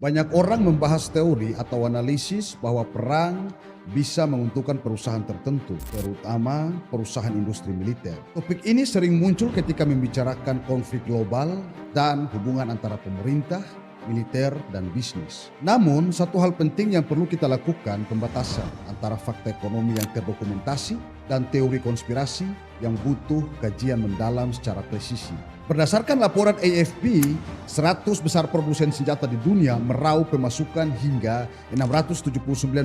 Banyak orang membahas teori atau analisis bahwa perang bisa menguntungkan perusahaan tertentu, terutama perusahaan industri militer. Topik ini sering muncul ketika membicarakan konflik global dan hubungan antara pemerintah, militer, dan bisnis. Namun, satu hal penting yang perlu kita lakukan pembatasan antara fakta ekonomi yang terdokumentasi dan teori konspirasi yang butuh kajian mendalam secara presisi. Berdasarkan laporan AFP, 100 besar produsen senjata di dunia meraup pemasukan hingga 679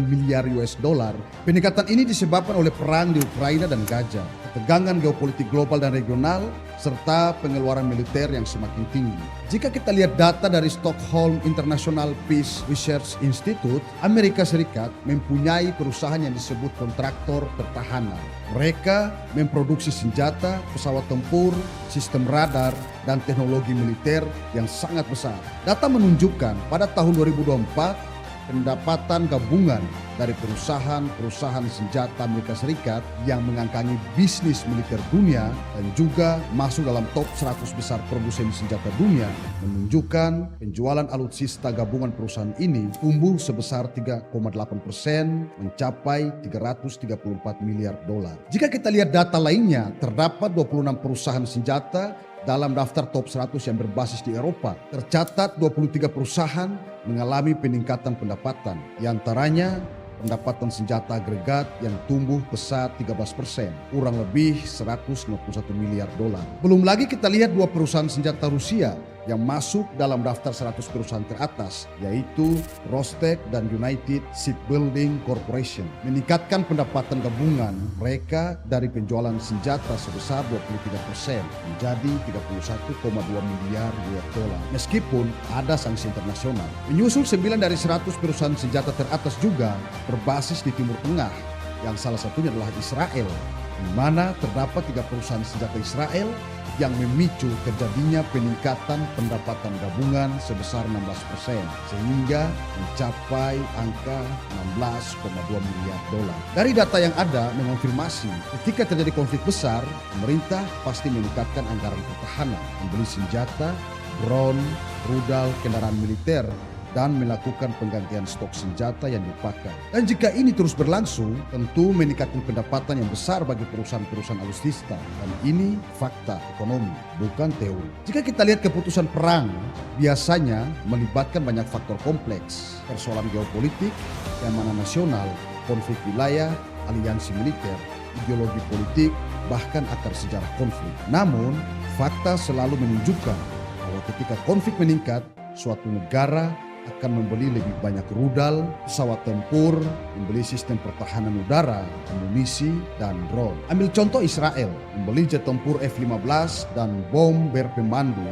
miliar US dollar. Peningkatan ini disebabkan oleh perang di Ukraina dan Gaza, ketegangan geopolitik global dan regional, serta pengeluaran militer yang semakin tinggi. Jika kita lihat data dari Stockholm International Peace Research Institute, Amerika Serikat mempunyai perusahaan yang disebut kontraktor pertahanan. Mereka memproduksi senjata, pesawat tempur, sistem radar, dan teknologi militer yang sangat besar. Data menunjukkan pada tahun 2024, pendapatan gabungan dari perusahaan senjata Amerika Serikat yang mengangkangi bisnis militer dunia dan juga masuk dalam top 100 besar produsen senjata dunia menunjukkan penjualan alutsista gabungan perusahaan ini tumbuh sebesar 3,8% mencapai 334 miliar dolar. Jika kita lihat data lainnya, terdapat 26 perusahaan senjata dalam daftar top 100 yang berbasis di Eropa. Tercatat 23 perusahaan mengalami peningkatan pendapatan. Di antaranya pendapatan senjata agregat yang tumbuh pesat 13%, kurang lebih 151 miliar dolar. Belum lagi kita lihat dua perusahaan senjata Rusia yang masuk dalam daftar 100 perusahaan teratas, yaitu Rostec dan United Shipbuilding Corporation. Meningkatkan pendapatan gabungan mereka dari penjualan senjata sebesar 23% menjadi 31,2 miliar US dollar. Meskipun ada sanksi internasional. Menyusul 9 dari 100 perusahaan senjata teratas juga berbasis di Timur Tengah, yang salah satunya adalah Israel, di mana terdapat 3 perusahaan senjata Israel yang memicu terjadinya peningkatan pendapatan gabungan sebesar 16% sehingga mencapai angka 16,2 miliar dolar. Dari data yang ada mengonfirmasi ketika terjadi konflik besar, pemerintah pasti meningkatkan anggaran pertahanan, membeli senjata, drone, rudal, kendaraan militer, dan melakukan penggantian stok senjata yang dipakai. Dan jika ini terus berlangsung, tentu meningkatkan pendapatan yang besar bagi perusahaan-perusahaan alutsista. Dan ini fakta ekonomi, bukan teori. Jika kita lihat keputusan perang, biasanya melibatkan banyak faktor kompleks. Persoalan geopolitik, keamanan nasional, konflik wilayah, aliansi militer, ideologi politik, bahkan akar sejarah konflik. Namun, fakta selalu menunjukkan bahwa ketika konflik meningkat, suatu negara akan membeli lebih banyak rudal, pesawat tempur, membeli sistem pertahanan udara, amunisi, dan drone. Ambil contoh Israel, membeli jet tempur F-15 dan bom berpemandu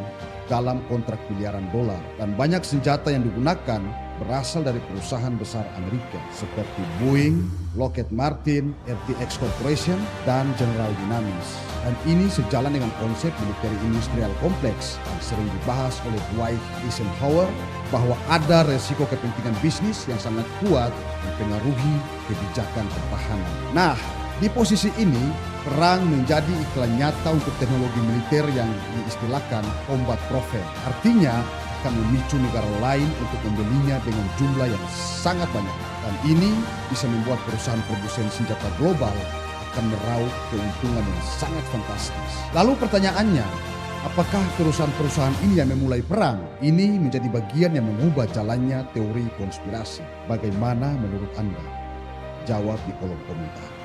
dalam kontrak miliaran dolar. Dan banyak senjata yang digunakan berasal dari perusahaan besar Amerika seperti Boeing, Lockheed Martin, RTX Corporation, dan General Dynamics. Dan ini sejalan dengan konsep military industrial complex yang sering dibahas oleh Dwight Eisenhower bahwa ada resiko kepentingan bisnis yang sangat kuat mempengaruhi kebijakan pertahanan. Nah, di posisi ini, perang menjadi iklan nyata untuk teknologi militer yang diistilahkan combat profit. Artinya, akan memicu negara lain untuk membelinya dengan jumlah yang sangat banyak. Dan ini bisa membuat perusahaan produsen senjata global akan meraup keuntungan yang sangat fantastis. Lalu pertanyaannya, apakah perusahaan-perusahaan ini yang memulai perang? Ini menjadi bagian yang mengubah jalannya teori konspirasi. Bagaimana menurut Anda? Jawab di kolom komentar.